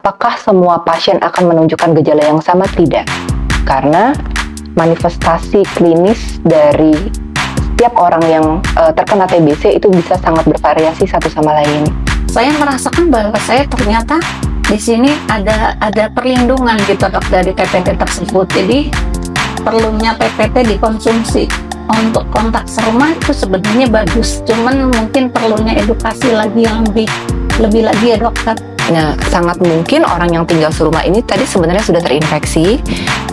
apakah semua pasien akan menunjukkan gejala yang sama? Tidak, karena manifestasi klinis dari setiap orang yang terkena TBC itu bisa sangat bervariasi satu sama lain. Saya merasakan bahwa saya ternyata di sini ada perlindungan gitu dok dari TPT tersebut. Jadi perlunya PPT dikonsumsi untuk kontak serumah itu sebenarnya bagus. Cuman mungkin perlunya edukasi lagi yang lebih lagi ya dokter. Nah, sangat mungkin orang yang tinggal serumah ini tadi sebenarnya sudah terinfeksi,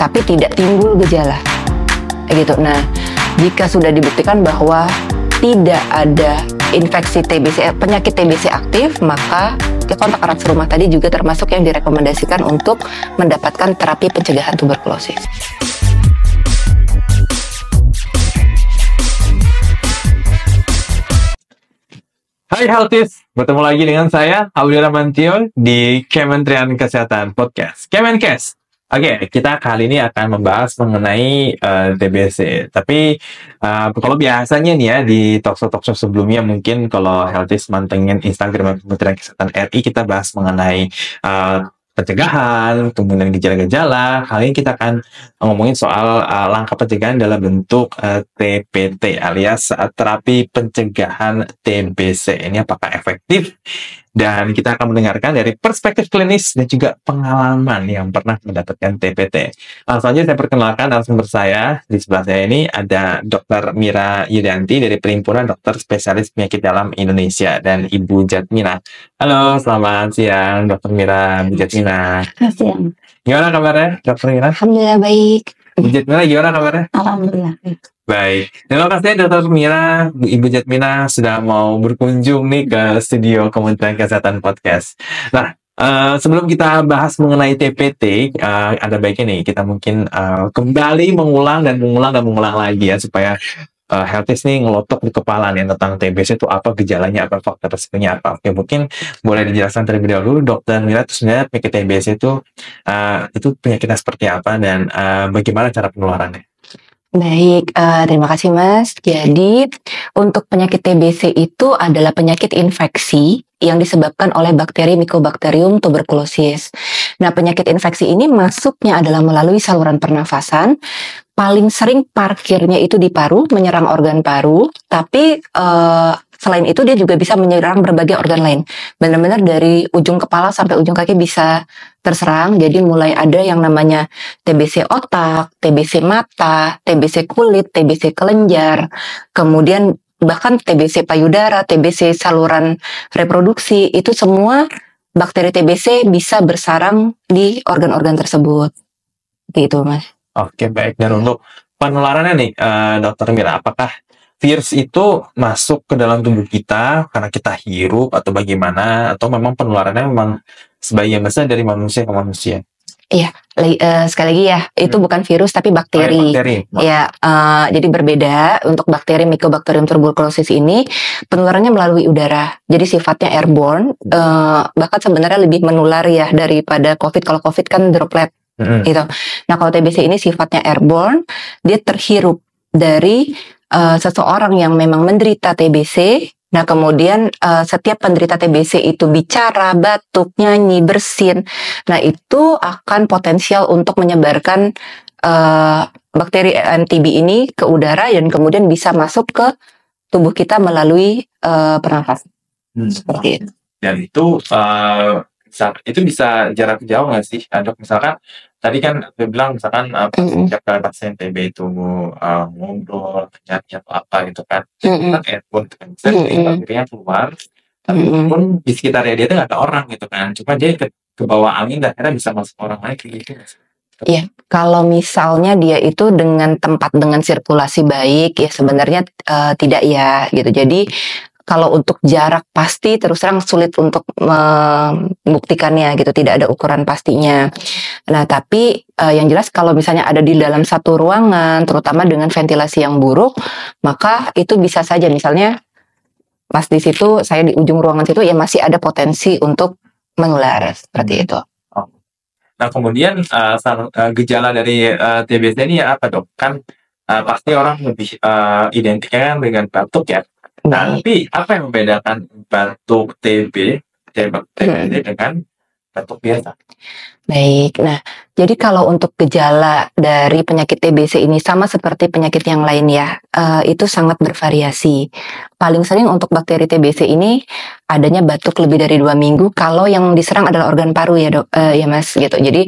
tapi tidak timbul gejala, gitu. Nah, jika sudah dibuktikan bahwa tidak ada infeksi TBC, penyakit TBC aktif, maka kontak erat serumah tadi juga termasuk yang direkomendasikan untuk mendapatkan terapi pencegahan tuberkulosis. Hai Healthies, bertemu lagi dengan saya, Audi Ramantio, di Kementerian Kesehatan Podcast, Kemenkes. Oke, kita kali ini akan membahas mengenai TBC. Tapi kalau biasanya nih ya, di talkshow sebelumnya, mungkin kalau Healthies mantengin Instagram Kementerian Kesehatan RI, kita bahas mengenai pencegahan, kemudian gejala-gejala. Kali ini kita akan ngomongin soal langkah pencegahan dalam bentuk TPT alias terapi pencegahan TBC. Ini apakah efektif? Dan kita akan mendengarkan dari perspektif klinis dan juga pengalaman yang pernah mendapatkan TPT. Langsung aja saya perkenalkan narasumber saya. Di sebelah saya ini ada Dr. Mira Yudanti dari Perhimpunan Dokter Spesialis Penyakit Dalam Indonesia dan Ibu Jatmina. Halo, selamat siang Dr. Mira, Bu Jatmina. Selamat siang. Gimana kabarnya Dr. Mira? Alhamdulillah baik. Bu Jatmina gimana kabarnya? Alhamdulillah. Baik, terima kasih Dr. Mira, Ibu Jatmina sudah mau berkunjung nih ke studio Kementerian Kesehatan Podcast. Nah, sebelum kita bahas mengenai TPT, ada baiknya nih kita mungkin kembali mengulang lagi ya supaya Healthies nih ngelotok di kepala nih tentang TBC itu apa gejalanya, apa faktor resikonya apa. Oke, mungkin boleh dijelaskan terlebih dahulu, Dr. Mira, itu sebenarnya penyakit TBC itu penyakitnya seperti apa dan bagaimana cara penularannya? Baik, terima kasih Mas. Jadi, untuk penyakit TBC itu adalah penyakit infeksi yang disebabkan oleh bakteri Mycobacterium tuberculosis. Nah, penyakit infeksi ini masuknya adalah melalui saluran pernafasan. Paling sering parkirnya itu di paru, menyerang organ paru, tapi selain itu dia juga bisa menyerang berbagai organ lain. Benar-benar dari ujung kepala sampai ujung kaki bisa terserang. Jadi mulai ada yang namanya TBC otak, TBC mata, TBC kulit, TBC kelenjar, kemudian bahkan TBC payudara, TBC saluran reproduksi, itu semua bakteri TBC bisa bersarang di organ-organ tersebut. Gitu, Mas. Oke, baik. Dan untuk penularannya nih, Dr. Mira, apakah virus itu masuk ke dalam tubuh kita karena kita hirup atau bagaimana? Atau memang penularannya memang sebagian besar dari manusia ke manusia? Iya, sekali lagi ya, itu bukan virus tapi bakteri. Bakteri. Ya, jadi berbeda. Untuk bakteri Mycobacterium tuberculosis ini penularannya melalui udara. Jadi sifatnya airborne, bahkan sebenarnya lebih menular ya daripada COVID. Kalau COVID kan droplet, gitu. Nah, kalau TBC ini sifatnya airborne, dia terhirup dari seseorang yang memang menderita TBC. Nah, kemudian setiap penderita TBC itu bicara, batuk, nyanyi, bersin. Nah, itu akan potensial untuk menyebarkan bakteri MTB ini ke udara dan kemudian bisa masuk ke tubuh kita melalui pernafasan. Seperti itu. Dan itu bisa jarak jauh nggak sih? Dok, misalkan tadi kan saya bilang misalkan setiap pasien TB itu ngobrol, nyanyi atau apa gitu kan, kan airborne kan, bisa bakterinya keluar, tapi pun di sekitarnya dia tuh nggak ada orang gitu kan, cuma dia ke bawah angin dan akhirnya bisa masuk orang lain kayak gitu. Iya, kalau misalnya dia itu dengan tempat dengan sirkulasi baik ya sebenarnya tidak ya gitu. Jadi kalau untuk jarak pasti terus terang sulit untuk membuktikannya gitu, tidak ada ukuran pastinya. Nah, tapi yang jelas kalau misalnya ada di dalam satu ruangan, terutama dengan ventilasi yang buruk, maka itu bisa saja misalnya pas di situ, saya di ujung ruangan situ ya masih ada potensi untuk menular seperti itu. Nah, kemudian gejala dari TBC ini apa dok? Kan pasti orang lebih identiknya dengan batuk ya. Tapi apa yang membedakan batuk TB dengan batuk biasa. Baik, nah jadi kalau untuk gejala dari penyakit TBC ini sama seperti penyakit yang lain ya, itu sangat bervariasi. Paling sering untuk bakteri TBC ini adanya batuk lebih dari 2 minggu kalau yang diserang adalah organ paru ya dok, ya mas gitu. Jadi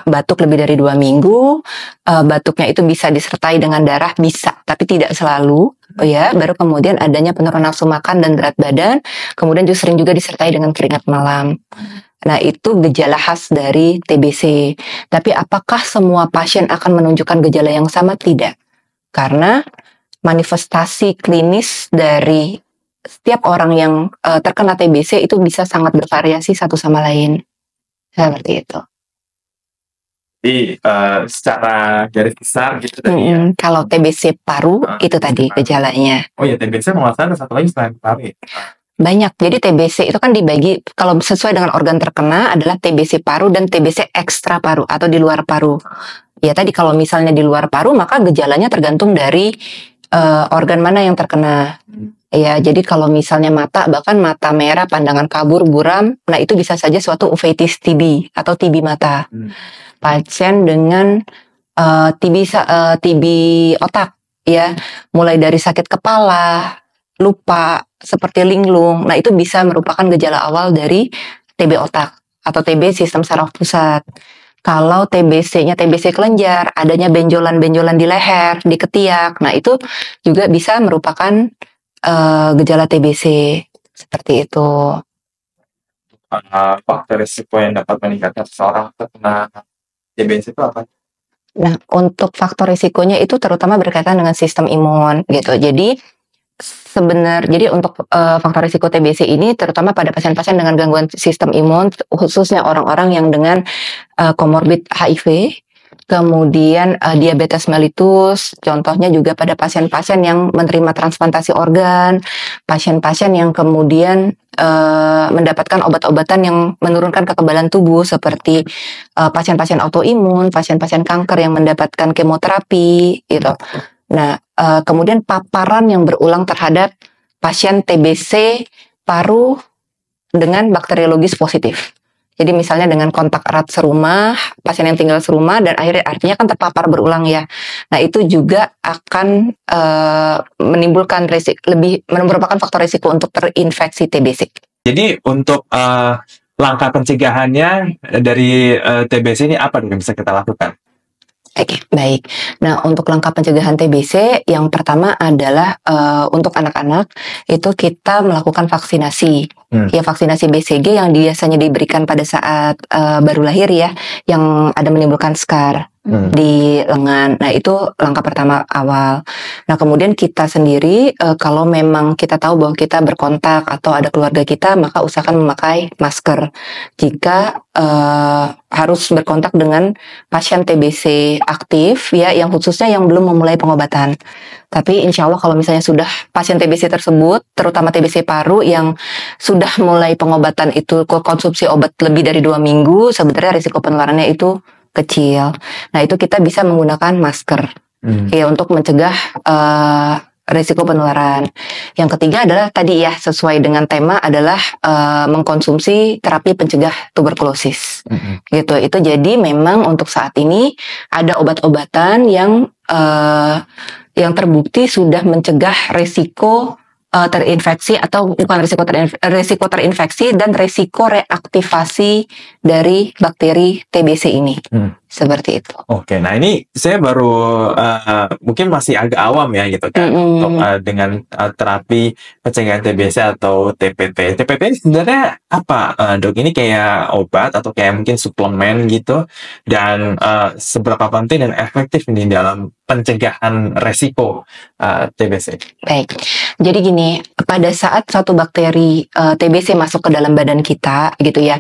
batuk lebih dari 2 minggu, batuknya itu bisa disertai dengan darah, bisa, tapi tidak selalu. Ya, baru kemudian adanya penurunan nafsu makan dan berat badan, kemudian juga sering juga disertai dengan keringat malam. Nah, itu gejala khas dari TBC. Tapi apakah semua pasien akan menunjukkan gejala yang sama? Tidak. Karena manifestasi klinis dari setiap orang yang terkena TBC itu bisa sangat bervariasi satu sama lain. Seperti itu. Jadi secara garis besar gitu tadi ya. Kalau TBC paru itu tadi gejalanya. Oh ya, TBC mau ada satu lagi selain paru ya? Banyak. Jadi TBC itu kan dibagi kalau sesuai dengan organ terkena adalah TBC paru dan TBC ekstra paru atau di luar paru. Ya tadi kalau misalnya di luar paru maka gejalanya tergantung dari organ mana yang terkena. Ya, jadi kalau misalnya mata, bahkan mata merah, pandangan kabur, buram, nah itu bisa saja suatu uveitis TB atau TB mata. Pasien dengan TB otak, ya, mulai dari sakit kepala, lupa, seperti linglung. Nah, itu bisa merupakan gejala awal dari TB otak atau TB sistem saraf pusat. Kalau TBC-nya TBC kelenjar, adanya benjolan-benjolan di leher, di ketiak. Nah, itu juga bisa merupakan gejala TBC. Seperti itu. Faktor risiko yang dapat meningkatkan seseorang terkena TBC itu apa? Nah, untuk faktor risikonya itu terutama berkaitan dengan sistem imun gitu. Jadi jadi untuk faktor risiko TBC ini terutama pada pasien-pasien dengan gangguan sistem imun, khususnya orang-orang yang dengan komorbid HIV, kemudian diabetes mellitus, contohnya juga pada pasien-pasien yang menerima transplantasi organ, pasien-pasien yang kemudian mendapatkan obat-obatan yang menurunkan kekebalan tubuh seperti pasien-pasien autoimun, pasien-pasien kanker yang mendapatkan kemoterapi gitu. Nah, kemudian paparan yang berulang terhadap pasien TBC paru dengan bakteriologis positif. Jadi misalnya dengan kontak erat serumah, pasien yang tinggal serumah dan akhirnya artinya kan terpapar berulang ya. Nah, itu juga akan menimbulkan merupakan faktor risiko untuk terinfeksi TBC. Jadi untuk langkah pencegahannya dari TBC ini apa yang bisa kita lakukan? Oke, baik. Nah, untuk langkah pencegahan TBC, yang pertama adalah untuk anak-anak itu kita melakukan vaksinasi. Ya, vaksinasi BCG yang biasanya diberikan pada saat baru lahir ya, yang ada menimbulkan skar di lengan. Nah, itu langkah pertama awal. Nah, kemudian kita sendiri kalau memang kita tahu bahwa kita berkontak atau ada keluarga kita, maka usahakan memakai masker. Jika harus berkontak dengan pasien TBC aktif ya, yang khususnya yang belum memulai pengobatan. Tapi insya Allah kalau misalnya sudah pasien TBC tersebut, terutama TBC paru yang sudah mulai pengobatan itu konsumsi obat lebih dari 2 minggu, sebenarnya risiko penularannya itu kecil. Nah, itu kita bisa menggunakan masker ya untuk mencegah risiko penularan. Yang ketiga adalah tadi ya, sesuai dengan tema adalah mengkonsumsi terapi pencegah tuberkulosis. Gitu. Itu jadi memang untuk saat ini ada obat-obatan yang terbukti sudah mencegah risiko terinfeksi atau bukan risiko terinfeksi dan risiko reaktivasi dari bakteri TBC ini. Seperti itu. Oke, nah ini saya baru mungkin masih agak awam ya gitu kan untuk dengan terapi pencegahan TBC atau TPT. TPT ini sebenarnya apa, dok? Ini kayak obat atau kayak mungkin suplemen gitu, dan seberapa penting dan efektif ini dalam pencegahan resiko TBC? Baik, jadi gini, pada saat suatu bakteri TBC masuk ke dalam badan kita gitu ya,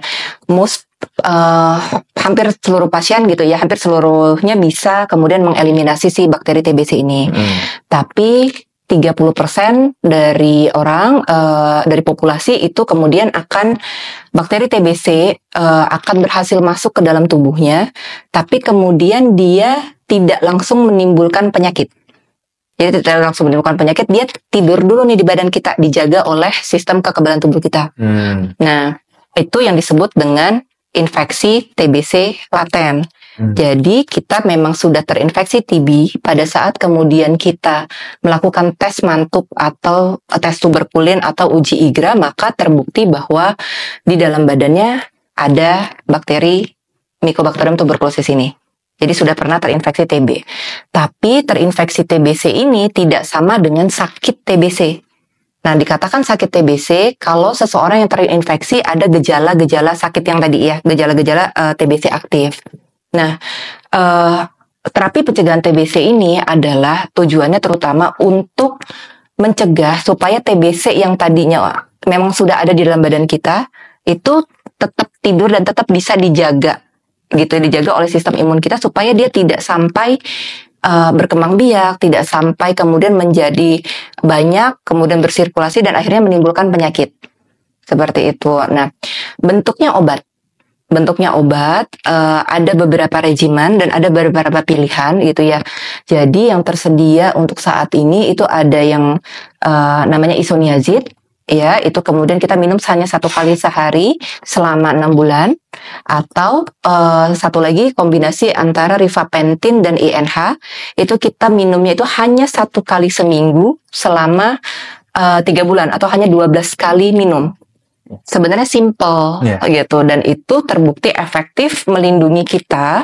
hampir seluruh pasien gitu ya, hampir seluruhnya bisa kemudian mengeliminasi si bakteri TBC ini. Tapi 30% dari orang, dari populasi itu kemudian bakteri TBC akan berhasil masuk ke dalam tubuhnya, tapi kemudian dia tidak langsung menimbulkan penyakit. Jadi tidak langsung menimbulkan penyakit, dia tidur dulu nih di badan kita, dijaga oleh sistem kekebalan tubuh kita. Nah, Itu yang disebut dengan infeksi TBC laten. Jadi kita memang sudah terinfeksi TB pada saat kemudian kita melakukan tes mantuk atau tes tuberkulin atau uji IGRA, maka terbukti bahwa di dalam badannya ada bakteri Mycobacterium tuberculosis ini. Jadi sudah pernah terinfeksi TB. Tapi terinfeksi TBC ini tidak sama dengan sakit TBC. Nah, dikatakan sakit TBC kalau seseorang yang terinfeksi ada gejala-gejala sakit yang tadi ya, gejala-gejala TBC aktif. Nah, terapi pencegahan TBC ini adalah tujuannya terutama untuk mencegah supaya TBC yang tadinya memang sudah ada di dalam badan kita itu tetap tidur dan tetap bisa dijaga oleh sistem imun kita supaya dia tidak sampai berkembang biak, tidak sampai kemudian menjadi banyak, kemudian bersirkulasi dan akhirnya menimbulkan penyakit. Seperti itu. Nah, bentuknya obat. Ada beberapa regimen dan ada beberapa pilihan gitu ya. Jadi yang tersedia untuk saat ini itu ada yang namanya isoniazid. Ya, itu kemudian kita minum hanya 1 kali sehari selama 6 bulan, atau satu lagi kombinasi antara rifapentin dan INH, itu kita minumnya itu hanya 1 kali seminggu selama 3 bulan atau hanya 12 kali minum. Sebenarnya simple gitu, dan itu terbukti efektif melindungi kita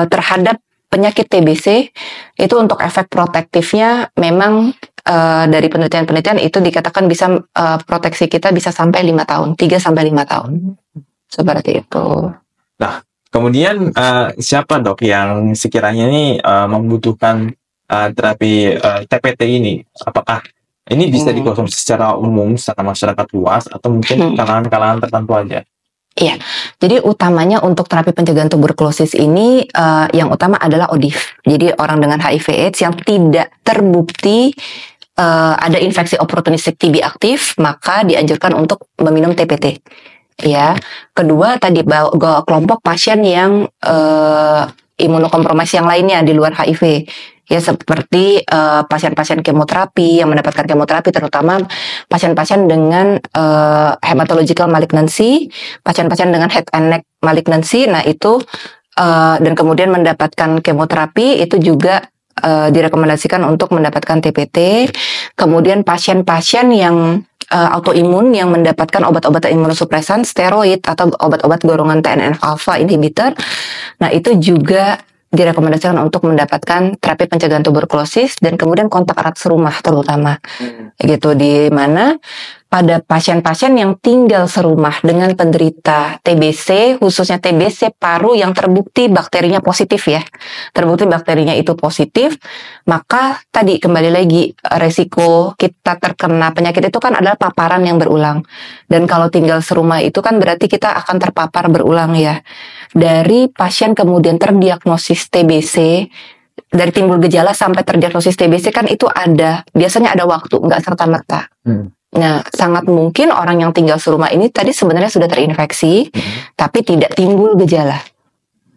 terhadap penyakit TBC. Itu untuk efek protektifnya memang dari penelitian-penelitian itu dikatakan bisa proteksi kita bisa sampai 5 tahun, 3 sampai 5 tahun. Seperti itu. Nah, kemudian siapa dok yang sekiranya ini membutuhkan terapi TPT ini? Apakah ini bisa dikonsumsi secara umum secara masyarakat luas atau mungkin kalangan-kalangan tertentu aja? Iya, jadi utamanya untuk terapi pencegahan tuberkulosis ini yang utama adalah ODIF. Jadi orang dengan HIV/AIDS yang tidak terbukti ada infeksi opportunistic TB aktif, maka dianjurkan untuk meminum TPT. Ya, kedua tadi kelompok pasien yang imunokompromis yang lainnya di luar HIV. Ya, seperti pasien-pasien kemoterapi yang mendapatkan kemoterapi, terutama pasien-pasien dengan hematological malignancy, pasien-pasien dengan head and neck malignancy. Nah itu dan kemudian mendapatkan kemoterapi itu juga direkomendasikan untuk mendapatkan TPT. Kemudian pasien-pasien yang autoimun yang mendapatkan obat-obat imunosupresan, steroid atau obat-obat golongan TNF-alpha inhibitor. Nah itu juga direkomendasikan untuk mendapatkan terapi pencegahan tuberkulosis dan kemudian kontak erat serumah terutama gitu, di mana pada pasien-pasien yang tinggal serumah dengan penderita TBC, khususnya TBC paru yang terbukti bakterinya positif ya, terbukti bakterinya itu positif, maka tadi kembali lagi resiko kita terkena penyakit itu kan adalah paparan yang berulang, dan kalau tinggal serumah itu kan berarti kita akan terpapar berulang ya. Dari pasien kemudian terdiagnosis TBC, dari timbul gejala sampai terdiagnosis TBC kan itu biasanya ada waktu, nggak serta-merta. Nah, sangat mungkin orang yang tinggal serumah ini tadi sebenarnya sudah terinfeksi, tapi tidak timbul gejala.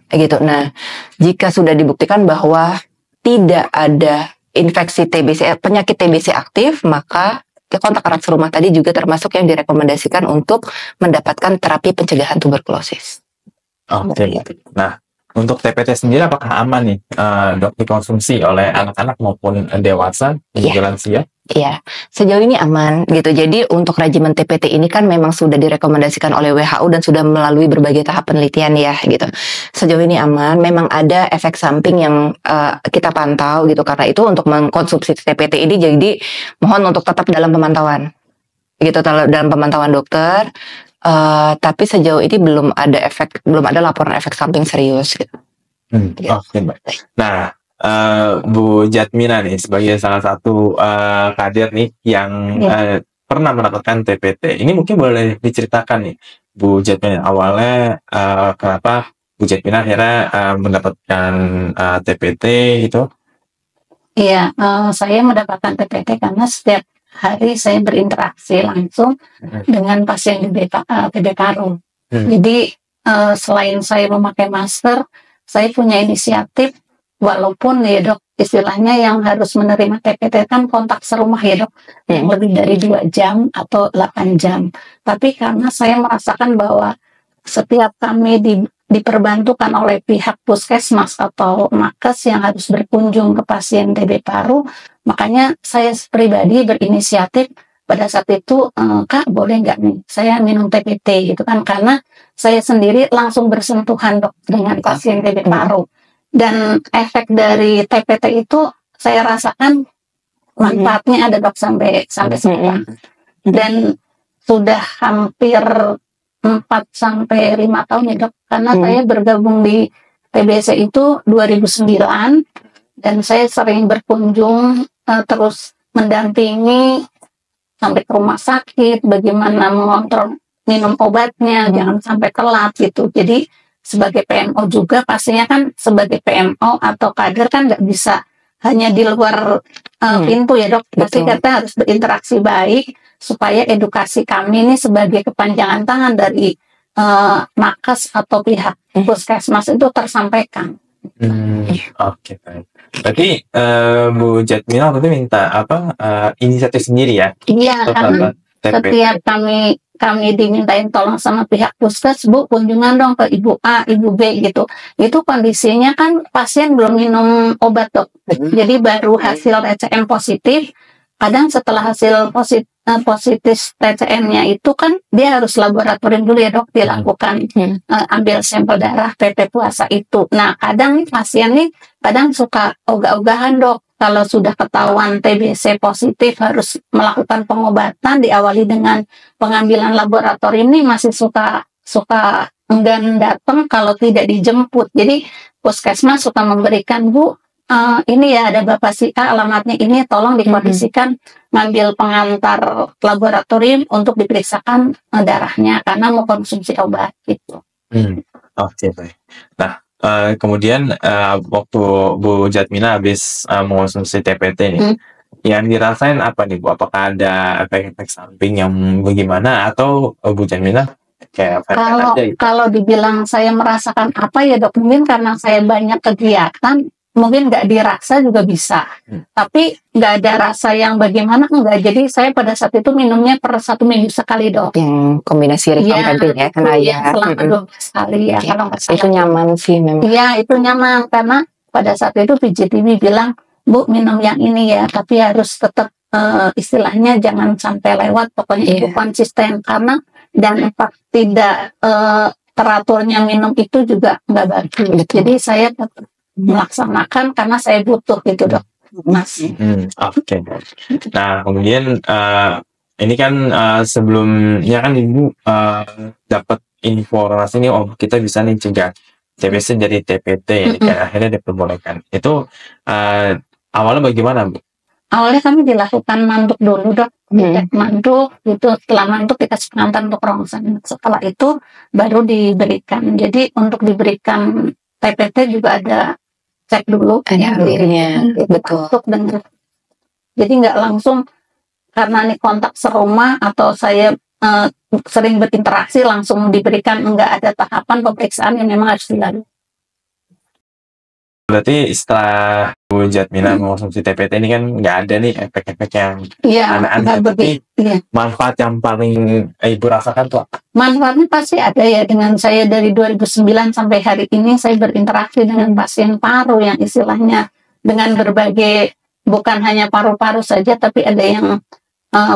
Gitu. Nah, jika sudah dibuktikan bahwa tidak ada infeksi TBC, penyakit TBC aktif, maka kontak erat serumah tadi juga termasuk yang direkomendasikan untuk mendapatkan terapi pencegahan tuberkulosis. Oke. Nah, untuk TPT sendiri apakah aman nih dok dikonsumsi oleh anak-anak maupun dewasa dan lansia? Iya, sejauh ini aman gitu. Jadi untuk regimen TPT ini kan memang sudah direkomendasikan oleh WHO dan sudah melalui berbagai tahap penelitian ya gitu. Sejauh ini aman. Memang ada efek samping yang kita pantau gitu. Karena itu untuk mengkonsumsi TPT ini jadi mohon untuk tetap dalam pemantauan gitu, dalam pemantauan dokter. Tapi sejauh ini belum ada laporan efek samping serius gitu. Oke, baik. Nah, Bu Jatmina nih sebagai salah satu kader nih yang pernah mendapatkan TPT. Ini mungkin boleh diceritakan nih, Bu Jatmina, awalnya kenapa Bu Jatmina akhirnya mendapatkan TPT gitu? Iya, saya mendapatkan TPT karena setiap hari saya berinteraksi langsung dengan pasien TB paru. Jadi selain saya memakai masker, saya punya inisiatif walaupun ya dok, istilahnya yang harus menerima TPT kan kontak serumah ya dok, yang lebih dari 2 jam atau 8 jam. Tapi karena saya merasakan bahwa setiap kami diperbantukan oleh pihak puskesmas atau nakes yang harus berkunjung ke pasien TB paru, makanya saya pribadi berinisiatif pada saat itu, Kak boleh nggak nih saya minum TPT gitu kan, karena saya sendiri langsung bersentuhan dok dengan pasien TB paru, dan efek dari TPT itu saya rasakan manfaatnya ada dok sampai sekarang, dan sudah hampir 4 sampai 5 tahun ya dok, karena saya bergabung di TBC itu 2009, dan saya sering berkunjung, terus mendampingi sampai ke rumah sakit, bagaimana mengontrol minum obatnya, jangan sampai telat gitu. Jadi sebagai PMO juga pastinya kan, sebagai PMO atau kader kan nggak bisa hanya di luar pintu ya dok, pasti kita harus berinteraksi baik supaya edukasi kami ini sebagai kepanjangan tangan dari nakes atau pihak puskesmas itu tersampaikan. Oke, baik. Berarti Bu Jatmina waktu itu minta inisiatif sendiri ya? Iya, karena setiap kami dimintain tolong sama pihak puskes, Bu kunjungan dong ke Ibu A, Ibu B gitu. Itu kondisinya kan pasien belum minum obat dok. Jadi baru hasil TCM positif. Kadang setelah hasil positif TCM-nya itu kan dia harus laboratorium dulu ya dok, dilakukan ambil sampel darah PT puasa itu. Nah kadang nih pasien nih kadang suka ogah-ogahan dok, kalau sudah ketahuan TBC positif harus melakukan pengobatan, diawali dengan pengambilan laboratorium nih masih suka enggan datang kalau tidak dijemput. Jadi puskesmas suka memberikan, Bu ini ya ada Bapak si A alamatnya ini, tolong dikondisikan ngambil pengantar laboratorium untuk diperiksakan darahnya karena mau konsumsi obat gitu. Oke, baik. Nah kemudian waktu Bu Jatmina habis mengonsumsi TPT nih, yang dirasain apa nih Bu? Apakah ada efek-efek samping yang bagaimana, atau Bu Jatmina kayak aja gitu? Kalau dibilang saya merasakan apa ya dok, mungkin karena saya banyak kegiatan, mungkin nggak dirasa juga bisa, tapi nggak ada rasa yang bagaimana enggak. Jadi saya pada saat itu minumnya per 1 minggu sekali dok. Yang kombinasi rifampicin ya, karena selama 12 kali ya. Kalau nggak salah. Itu nyaman sih memang. Iya itu nyaman, karena pada saat itu PJTB bilang, Bu minum yang ini ya, tapi harus tetap istilahnya jangan sampai lewat, pokoknya itu konsisten, karena dampak tidak teraturnya minum itu juga nggak bagus. Jadi saya tetap melaksanakan karena saya butuh gitu dok, Mas. Oke. Nah kemudian ini kan sebelumnya kan Ibu dapat informasi nih, oh kita bisa nih cegah TBC jadi TPT ya, akhirnya diperbolehkan. Itu awalnya bagaimana Bu? Awalnya kami dilakukan manduk dulu dok, dicek manduk gitu, setelah manduk dikasih pengantar untuk rongsen, setelah itu baru diberikan. Jadi untuk diberikan TPT juga ada cek dulu alurnya, betul. Jadi nggak langsung karena ini kontak serumah atau saya sering berinteraksi langsung diberikan, nggak ada tahapan pemeriksaan yang memang harus dilalui. Berarti setelah Bu Jatmina mengonsumsi TPT ini kan nggak ada nih efek-efek yang aneh-aneh, tapi manfaat yang paling Ibu rasakan tuh apa? Manfaatnya pasti ada ya, dengan saya dari 2009 sampai hari ini saya berinteraksi dengan pasien paru yang istilahnya dengan berbagai, bukan hanya paru-paru saja, tapi ada yang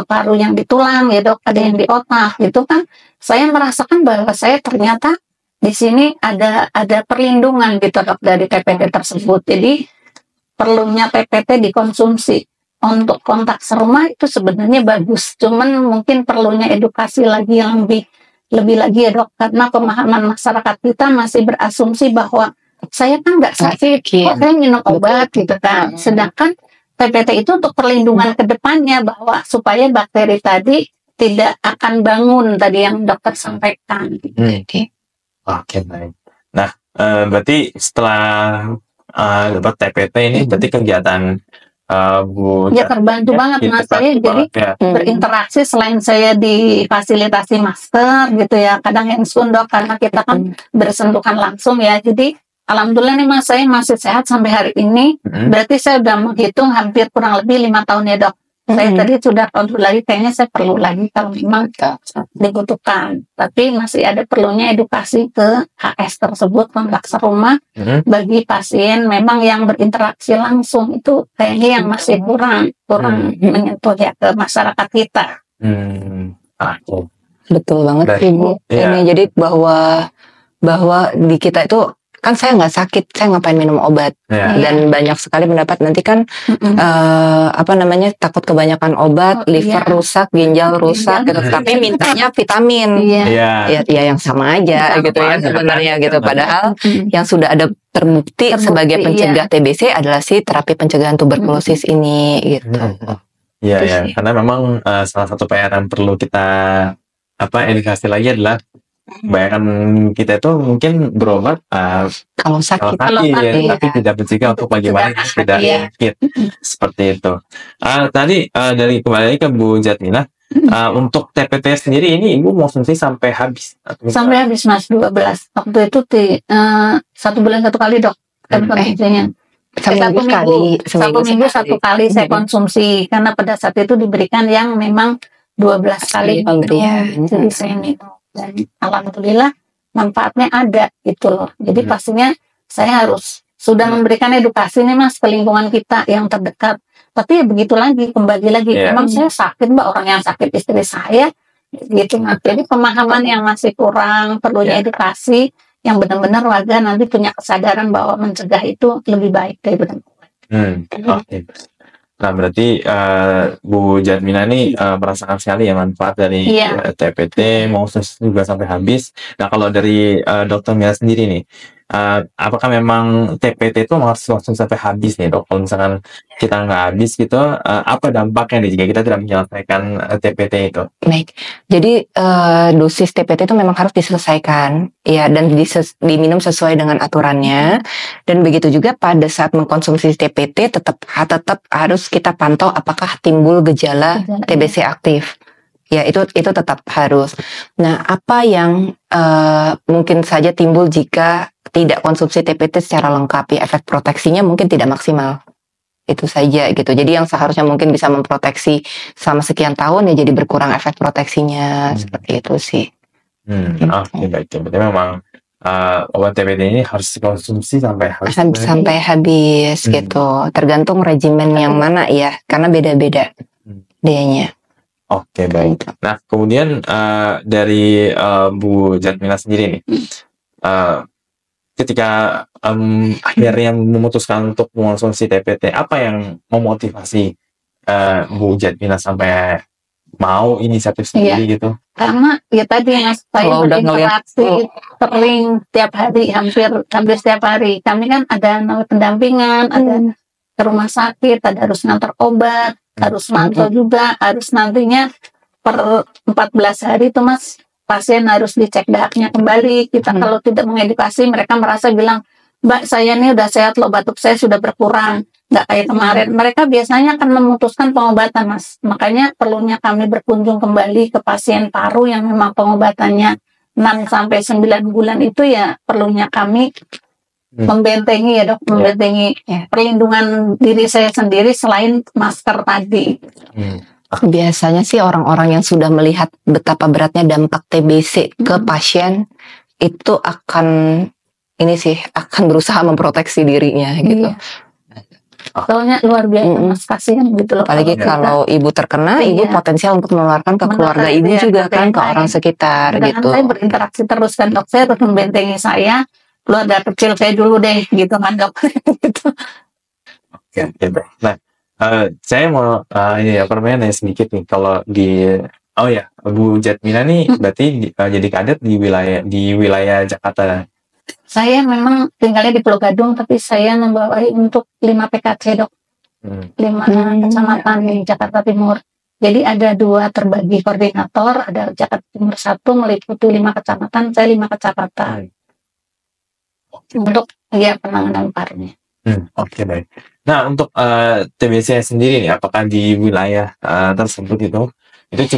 paru yang di tulang ya dok, ada yang di otak gitu kan. Saya merasakan bahwa saya ternyata di sini ada perlindungan gitu dok dari TPT tersebut. Jadi perlunya TPT dikonsumsi untuk kontak serumah itu sebenarnya bagus, cuman mungkin perlunya edukasi lagi yang lebih lagi ya dok, karena pemahaman masyarakat kita masih berasumsi bahwa saya kan nggak sakit, kok saya minum obat gitu kan. Sedangkan TPT itu untuk perlindungan ke depannya, bahwa supaya bakteri tadi tidak akan bangun tadi yang dokter sampaikan. Oke, baik. Nah, berarti setelah dapat TPT ini, berarti kegiatan Bu terbantu banget Mas, saya jadi berinteraksi, selain saya difasilitasi masker gitu ya, kadang handphone dok, karena kita kan bersentuhan langsung ya, jadi alhamdulillah nih Mas, saya masih sehat sampai hari ini. Berarti saya udah menghitung hampir kurang lebih 5 tahun ya dok. Saya tadi sudah kontrol lagi, kayaknya saya perlu lagi kalau memang dibutuhkan. Tapi masih ada perlunya edukasi ke HS tersebut, kontak serumah bagi pasien memang yang berinteraksi langsung itu kayaknya yang masih kurang menyentuh ya ke masyarakat kita. Betul banget Ibu. Ini jadi bahwa di kita itu kan saya nggak sakit, saya ngapain minum obat dan banyak sekali mendapat nanti kan takut kebanyakan obat, liver rusak, ginjal rusak gitu, tapi mintanya vitamin, ya yang sama aja gitu ya sebenarnya gitu, padahal yang sudah ada terbukti sebagai pencegah TBC adalah si terapi pencegahan tuberkulosis ini gitu. Iya, karena memang salah satu PR yang perlu kita edukasi lagi adalah kebanyakan kita itu mungkin berobat kalau sakit, tapi tidak mencegah untuk bagaimana tidak sakit seperti itu. Tadi dari kembali ke Bu Jatmina, untuk TPT sendiri ini Ibu mau konsumsi sampai habis? Sampai habis Mas, 12. Waktu itu 1 bulan 1 kali dok konsumsinya. Satu minggu 1 kali saya konsumsi, karena pada saat itu diberikan yang memang 12 kali pemberian. Jadi saya minum. Dan alhamdulillah manfaatnya ada gitu loh. Jadi pastinya saya harus sudah memberikan edukasi nih Mas ke lingkungan kita yang terdekat. Tapi ya begitu lagi, kembali lagi. Memang saya sakit Mbak, orang yang sakit istri saya gitu. Jadi pemahaman yang masih kurang, perlunya edukasi yang benar-benar warga nanti punya kesadaran bahwa mencegah itu lebih baik daripada Nah, berarti Bu Jatmina ini merasakan sekali ya manfaat dari TPT, mau juga sampai habis. Nah, kalau dari Dokter Mila sendiri nih, apakah memang TPT itu harus langsung sampai habis nih dok? Kalau misalkan kita nggak habis gitu, apa dampaknya nih jika kita tidak menyelesaikan TPT itu? Baik, jadi dosis TPT itu memang harus diselesaikan ya, dan diminum sesuai dengan aturannya. Dan begitu juga pada saat mengkonsumsi TPT tetap harus kita pantau apakah timbul gejala TBC aktif. Ya, itu tetap harus. Nah, apa yang mungkin saja timbul jika tidak konsumsi TPT secara lengkap, ya efek proteksinya mungkin tidak maksimal. Itu saja gitu. Jadi yang seharusnya mungkin bisa memproteksi selama sekian tahun ya jadi berkurang efek proteksinya. Seperti itu sih. Oke, baik. Berarti memang obat TPT ini harus dikonsumsi sampai habis. Sampai habis gitu. Tergantung regimen yang mana ya, karena beda-beda dianya. Oke, baik. Nah, kemudian dari Bu Jatmina sendiri nih, ketika akhirnya memutuskan untuk mengonsumsi TPT, apa yang memotivasi Bu Jatmina sampai mau inisiatif sendiri gitu? Karena ya tadi Mas, saya berinteraksi sering tiap hari, hampir setiap hari. Kami kan ada pendampingan, ada ke rumah sakit, ada harus ngantar obat, harus mantau juga, harus nantinya per 14 hari itu Mas, pasien harus dicek dahaknya kembali. Kita kalau tidak mengedukasi, mereka merasa bilang, Mbak saya ini udah sehat loh, batuk saya sudah berkurang, nggak kayak kemarin. Mereka biasanya akan memutuskan pengobatan Mas. Makanya perlunya kami berkunjung kembali ke pasien paru yang memang pengobatannya 6-9 bulan itu, ya perlunya kami membentengi ya dok, membentengi perlindungan diri saya sendiri selain masker tadi. Biasanya sih orang-orang yang sudah melihat betapa beratnya dampak TBC ke pasien itu akan berusaha memproteksi dirinya gitu. Soalnya luar biasa Mas, kasihan gitu loh. Apalagi kalau ibu terkena, ibu potensial untuk menularkan ke keluarga ibu juga kan, ke orang sekitar gitu. Saya berinteraksi terus kan dok, saya terus membentengi saya. Keluarga kecil saya dulu deh gitu kan dok. Gitu. Oke. Nah, saya mau permainan sedikit nih. Kalau Bu Jatmina nih berarti jadi kadet di wilayah Jakarta. Saya memang tinggalnya di Pulau Gadung, tapi saya membawai untuk 5 PKC dok, 5 kecamatan di Jakarta Timur. Jadi ada 2 terbagi koordinator, ada Jakarta Timur 1 meliputi 5 kecamatan, saya 5 kecamatan. Untuk penanganan parunya. Oke, baik. Nah, untuk TBC sendiri nih, apakah di wilayah tersebut itu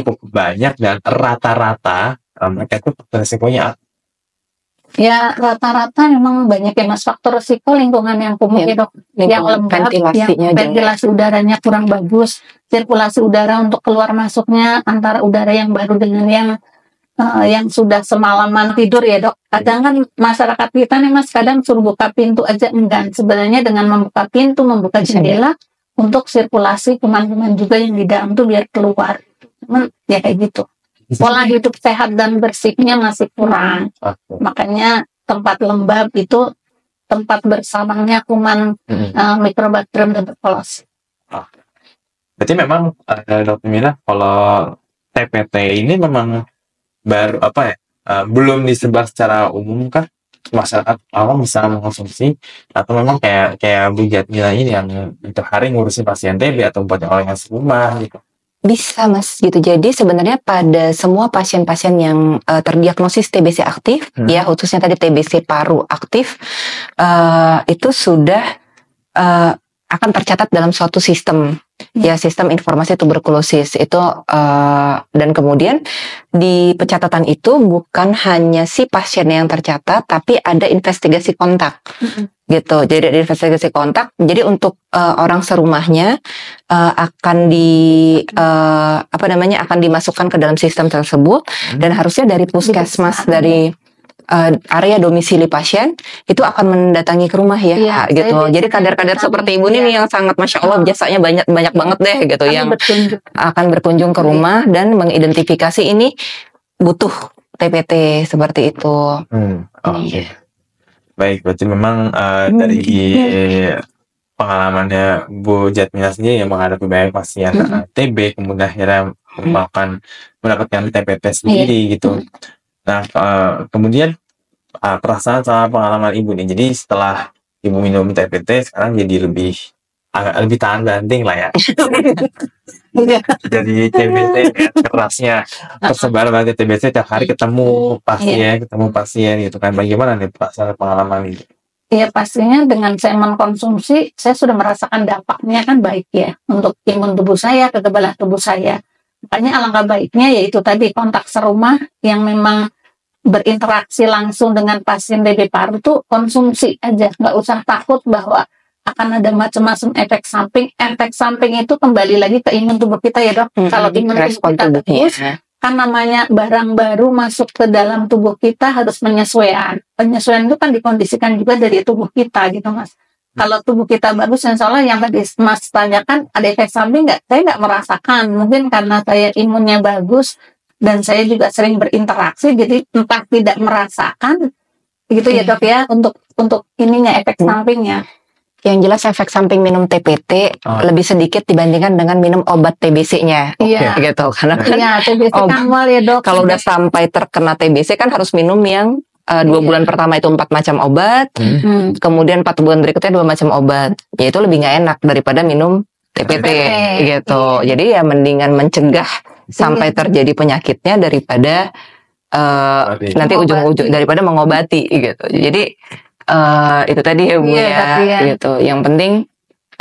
cukup banyak dan rata-rata mereka itu resikonya? Ya rata-rata memang banyak ya Mas, faktor resiko lingkungan yang kumuh Ya, ya Dok, yang lembab, ventilasinya yang ventilasi udaranya kurang bagus, sirkulasi udara untuk keluar masuknya antara udara yang baru dengan yang sudah semalaman tidur ya Dok. Kadang kan masyarakat kita nih Mas, kadang suruh buka pintu aja enggan. Sebenarnya dengan membuka pintu, membuka jendela untuk sirkulasi kuman-kuman juga yang di dalam tuh biar keluar. Cuman ya kayak gitu. Pola hidup sehat dan bersihnya masih kurang. Oke. Makanya tempat lembab itu tempat bersarangnya kuman Mycobacterium tuberculosis. Berarti memang Dokter Mila, kalau TPT ini memang baru belum disebar secara umum kah, masyarakat awam bisa mengkonsumsi, atau memang kayak Bu Jatmila ini yang tiap hari ngurusin pasien TB atau banyak orang yang serumah gitu? Bisa Mas gitu. Jadi sebenarnya pada semua pasien-pasien yang terdiagnosis TBC aktif, ya khususnya tadi TBC paru aktif, itu sudah akan tercatat dalam suatu sistem, ya sistem informasi tuberkulosis itu, dan kemudian di pencatatan itu bukan hanya si pasien yang tercatat, tapi ada investigasi kontak. Gitu. Jadi ada investigasi kontak. Jadi untuk orang serumahnya akan akan dimasukkan ke dalam sistem tersebut, dan harusnya dari puskesmas, dari area domisili pasien itu akan mendatangi ke rumah ya, gitu. Jadi kadar-kadar seperti Ibu ini yang sangat Masya Allah jasanya banyak banget deh gitu, yang akan berkunjung ke rumah dan mengidentifikasi ini butuh TPT seperti itu. Oke. Baik, berarti memang dari pengalamannya Bu Jatmila sendiri yang menghadapi banyak pasien TB, kemudian akhirnya mendapatkan TPT sendiri gitu. Nah, kemudian perasaan sama pengalaman Ibu nih, jadi setelah Ibu minum TPT sekarang jadi agak lebih tahan banting lah ya. Jadi TBC kerasnya persebaran banget TBC, tiap hari ketemu pasien gitu kan. Bagaimana nih perasaan pengalaman ini? Ya pastinya dengan saya mengkonsumsi, saya sudah merasakan dampaknya kan baik ya untuk imun tubuh saya, kekebalan tubuh saya. Makanya alangkah baiknya yaitu tadi kontak serumah yang memang berinteraksi langsung dengan pasien TB paru tuh konsumsi aja, nggak usah takut bahwa akan ada macam-macam efek samping. Efek samping itu kembali lagi ke imun tubuh kita ya Dok. Kalau imun tubuh kita bagus, kan namanya barang baru masuk ke dalam tubuh kita harus penyesuaian. Penyesuaian itu kan dikondisikan juga dari tubuh kita gitu Mas. Kalau tubuh kita bagus, insya Allah yang tadi Mas tanyakan ada efek samping nggak? Saya nggak merasakan. Mungkin karena saya imunnya bagus dan saya juga sering berinteraksi, jadi entah tidak merasakan gitu ya Dok ya untuk ininya efek sampingnya. Yang jelas efek samping minum TPT lebih sedikit dibandingkan dengan minum obat TBC-nya. Iya. Gitu. Karena TBC kan mal ya Dok. Kalau udah sampai terkena TBC kan harus minum yang 2 bulan pertama itu 4 macam obat, kemudian 4 bulan berikutnya 2 macam obat. Ya itu lebih nggak enak daripada minum TPT gitu. Jadi ya mendingan mencegah sampai terjadi penyakitnya daripada nanti ujung-ujung daripada mengobati gitu. Jadi itu tadi ya Bu gitu. Yang penting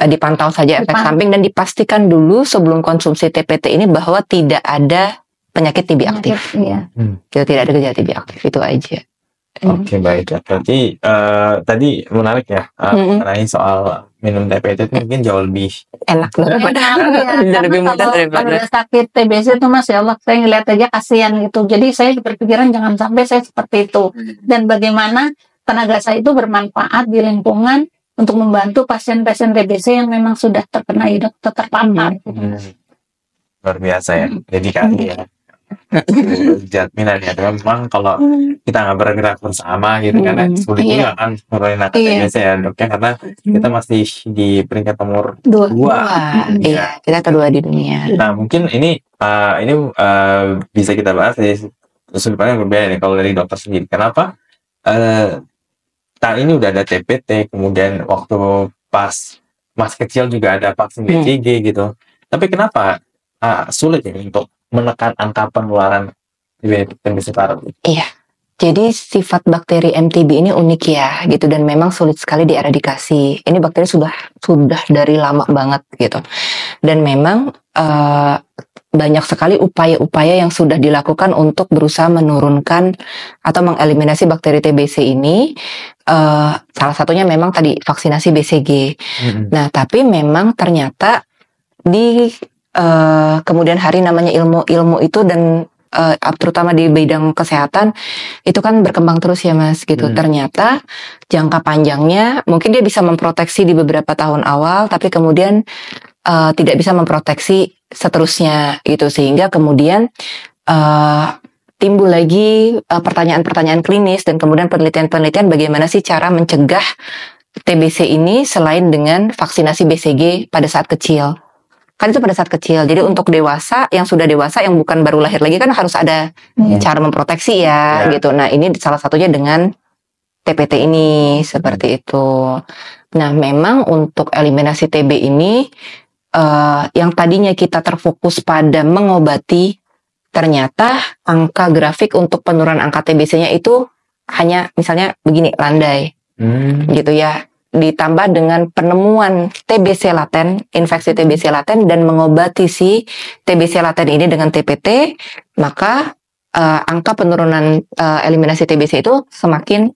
dipantau saja efek samping dan dipastikan dulu sebelum konsumsi TPT ini bahwa tidak ada penyakit TB aktif. Tidak ada gejala TB aktif, itu aja. Oke, baik. Berarti tadi menarik ya mengenai soal minum TPT itu mungkin jauh lebih enak daripada lebih mudah daripada kalau sakit TBC itu Mas ya Allah, saya ngeliat aja kasihan gitu. Jadi saya berpikiran jangan sampai saya seperti itu. Dan bagaimana tenaga saya itu bermanfaat di lingkungan untuk membantu pasien-pasien TBC yang memang sudah terkena terpapar. Luar biasa ya, dedikasi ya. Jatmila ya, memang kalau kita nggak bergerak bersama gitu kan sulit juga kan nurunin angka TBC ya Dok ya, karena kita masih di peringkat nomor 2. Iya, kita kedua di dunia. Nah mungkin ini bisa kita bahas dari sudut pandang yang berbeda nih kalau dari dokter sendiri. Kenapa tahun ini udah ada TPT, kemudian waktu pas masih kecil juga ada vaksin BCG gitu, tapi kenapa sulit ya untuk menekan angka penularan TBC paru? Iya, jadi sifat bakteri MTB ini unik ya gitu, dan memang sulit sekali dieradikasi. Ini bakteri sudah dari lama banget gitu, dan memang banyak sekali upaya-upaya yang sudah dilakukan untuk berusaha menurunkan atau mengeliminasi bakteri TBC ini. Salah satunya memang tadi vaksinasi BCG. Nah, tapi memang ternyata di kemudian hari namanya ilmu itu dan terutama di bidang kesehatan itu kan berkembang terus ya Mas gitu. Ternyata jangka panjangnya mungkin dia bisa memproteksi di beberapa tahun awal, tapi kemudian tidak bisa memproteksi seterusnya gitu, sehingga kemudian timbul lagi pertanyaan-pertanyaan klinis dan kemudian penelitian-penelitian bagaimana sih cara mencegah TBC ini selain dengan vaksinasi BCG pada saat kecil. Kan itu pada saat kecil. Jadi untuk dewasa, yang sudah dewasa, yang bukan baru lahir lagi kan harus ada cara memproteksi ya gitu. Nah ini salah satunya dengan TPT ini seperti itu. Nah memang untuk eliminasi TB ini yang tadinya kita terfokus pada mengobati, ternyata angka grafik untuk penurunan angka TBC-nya itu hanya misalnya begini, landai gitu ya. Ditambah dengan penemuan TBC laten, infeksi TBC laten, dan mengobati si TBC laten ini dengan TPT, maka angka penurunan eliminasi TBC itu semakin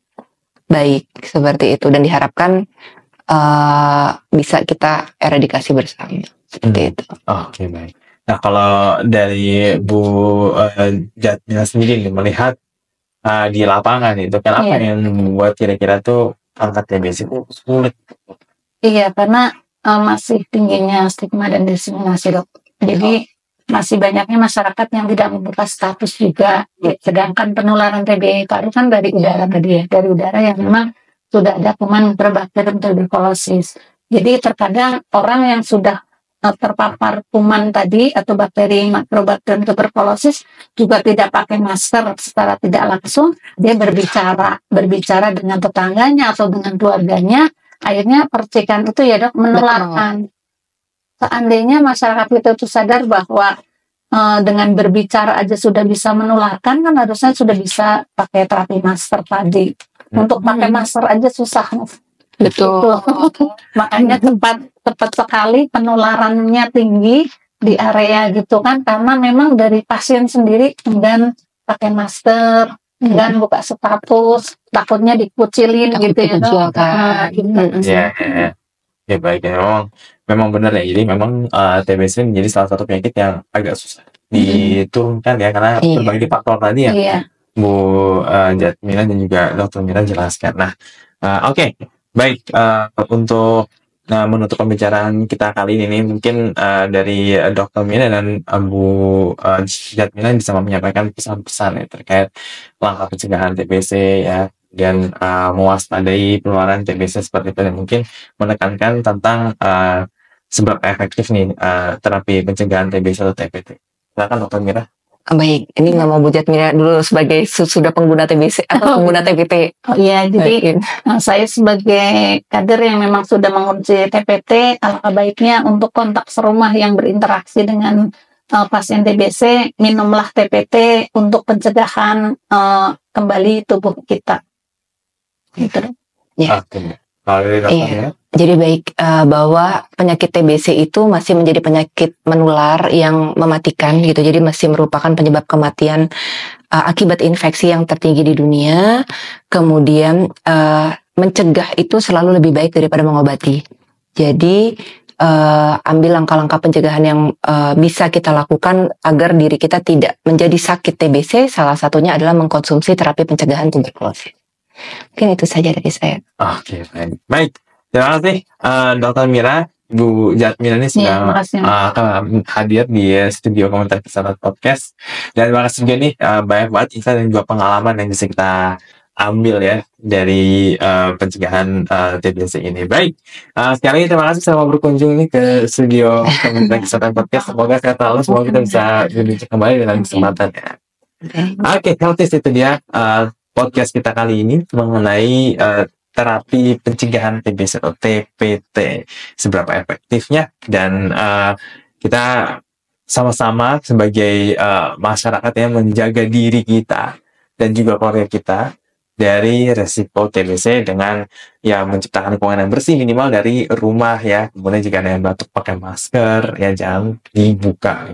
baik seperti itu, dan diharapkan bisa kita eradikasi bersama seperti itu. Oke, baik. Nah kalau dari Bu Jatmila sendiri nih, melihat di lapangan itu kan apa yang membuat kira-kira tuh angka TBC itu sulit? Iya, karena masih tingginya stigma dan diskriminasi dok. Jadi masih banyaknya masyarakat yang tidak membuka status juga. Sedangkan penularan TB baru kan dari udara tadi ya, dari udara yang memang sudah ada kuman berbakterium tuberkulosis. Jadi terkadang orang yang sudah terpapar kuman tadi atau bakteri Microbacterium tuberculosis juga tidak pakai masker secara tidak langsung, dia berbicara dengan tetangganya atau dengan keluarganya, akhirnya percikan itu ya dok menularkan. Seandainya masyarakat kita itu sadar bahwa dengan berbicara aja sudah bisa menularkan, kan harusnya sudah bisa pakai terapi masker tadi. Untuk pakai masker aja susah. Betul. Makanya tepat sekali penularannya tinggi di area gitu kan, karena memang dari pasien sendiri enggan pakai masker, enggan buka status, takutnya dikucilin gitu ya. Ya baik ya, memang benar ya. Jadi memang TBC menjadi salah satu penyakit yang agak susah diturunkan ya, karena berbagai faktor tadi ya. Bu Jatmila dan juga Dr. Mira jelaskan. Nah, oke. Baik, untuk menutup pembicaraan kita kali ini mungkin dari Dr. Mira dan Bu Jatmila bisa menyampaikan pesan-pesan ya terkait langkah pencegahan TBC ya, dan mewaspadai penularan TBC seperti itu, dan mungkin menekankan tentang seberapa efektif nih terapi pencegahan TBC atau TPT. Silakan Dr. Mira. Baik, ini nggak mau Bu Jatmila dulu sebagai sudah pengguna TBC atau pengguna TPT. Oh iya, jadi saya sebagai kader yang memang sudah mengurusi TPT, alangkah baiknya untuk kontak serumah yang berinteraksi dengan pasien TBC, minumlah TPT untuk pencegahan kembali tubuh kita. Gitu. Ya. Iya. Jadi baik, bahwa penyakit TBC itu masih menjadi penyakit menular yang mematikan gitu. Jadi masih merupakan penyebab kematian akibat infeksi yang tertinggi di dunia. Kemudian mencegah itu selalu lebih baik daripada mengobati. Jadi ambil langkah-langkah pencegahan yang bisa kita lakukan agar diri kita tidak menjadi sakit TBC. Salah satunya adalah mengkonsumsi terapi pencegahan tuberkulosis. Mungkin itu saja dari saya. Oke, baik. Terima kasih Dr. Mira, Bu Jatmila ini sudah hadir di studio Komentar Kesehatan Podcast. Dan terima kasih juga nih banyak banget insight dan juga pengalaman yang bisa kita ambil ya dari pencegahan TBC ini. Baik, sekali lagi terima kasih sudah berkunjung nih ke studio Komentar Kesehatan Podcast. Semoga sehat selalu, semoga kita bisa berbincang kembali dalam kesempatan ya. Oke, Healthies, itu dia podcast kita kali ini mengenai terapi pencegahan TBC atau TPT, seberapa efektifnya, dan kita sama-sama sebagai masyarakat yang menjaga diri kita dan juga keluarga kita dari resiko TBC dengan ya menciptakan lingkungan yang bersih minimal dari rumah ya. Kemudian jika ada yang batuk pakai masker ya jangan dibuka.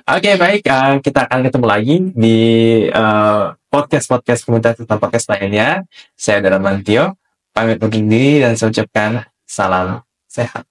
Oke, baik, kita akan ketemu lagi di podcast komunitas tentang podcast lainnya. Saya Dara Mantio pamit undur diri dan saya ucapkan salam sehat.